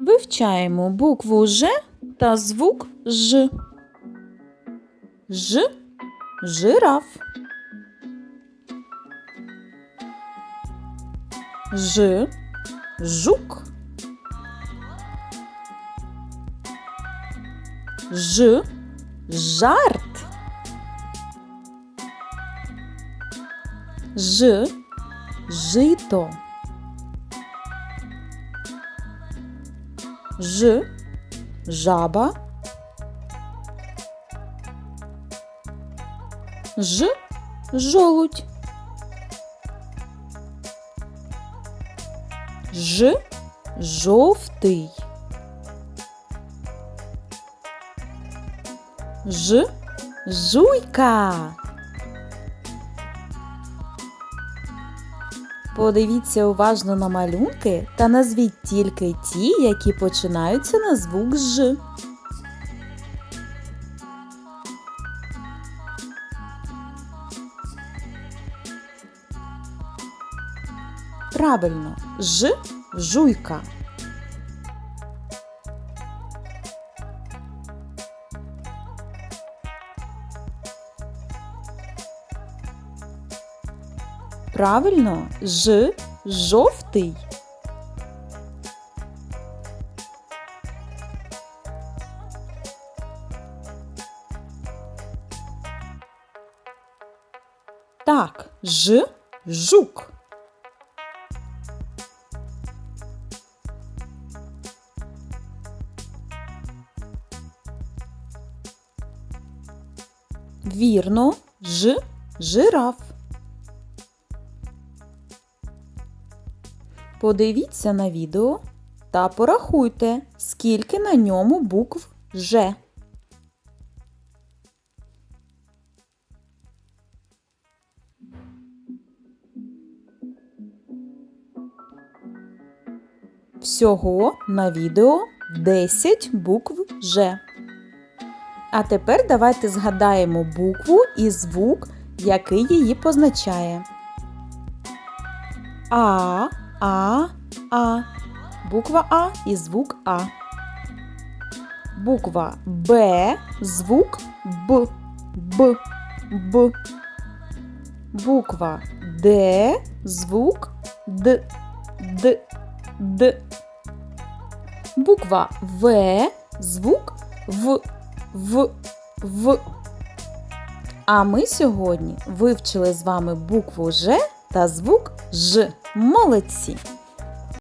Вивчаємо букву Ж та звук Ж. Ж – жираф. Ж – жук. Ж – жарт. Ж – жито. Ж – жаба. Ж – жолудь. Ж – жовтий. Ж – жуйка. Подивіться уважно на малюнки та назвіть тільки ті, які починаються на звук Ж. Правильно, Ж – жуйка. Правильно, Ж – жовтий. Так, Ж – жук. Вірно, Ж – жираф. Подивіться на відео та порахуйте, скільки на ньому букв Ж. Всього на відео 10 букв Ж. А тепер давайте згадаємо букву і звук, який її позначає. А. Буква А і звук А. Буква Б, звук Б. Б. Буква Д, звук Д. Буква В, звук В. А ми сьогодні вивчили з вами букву Ж та звук Ж. Молодці!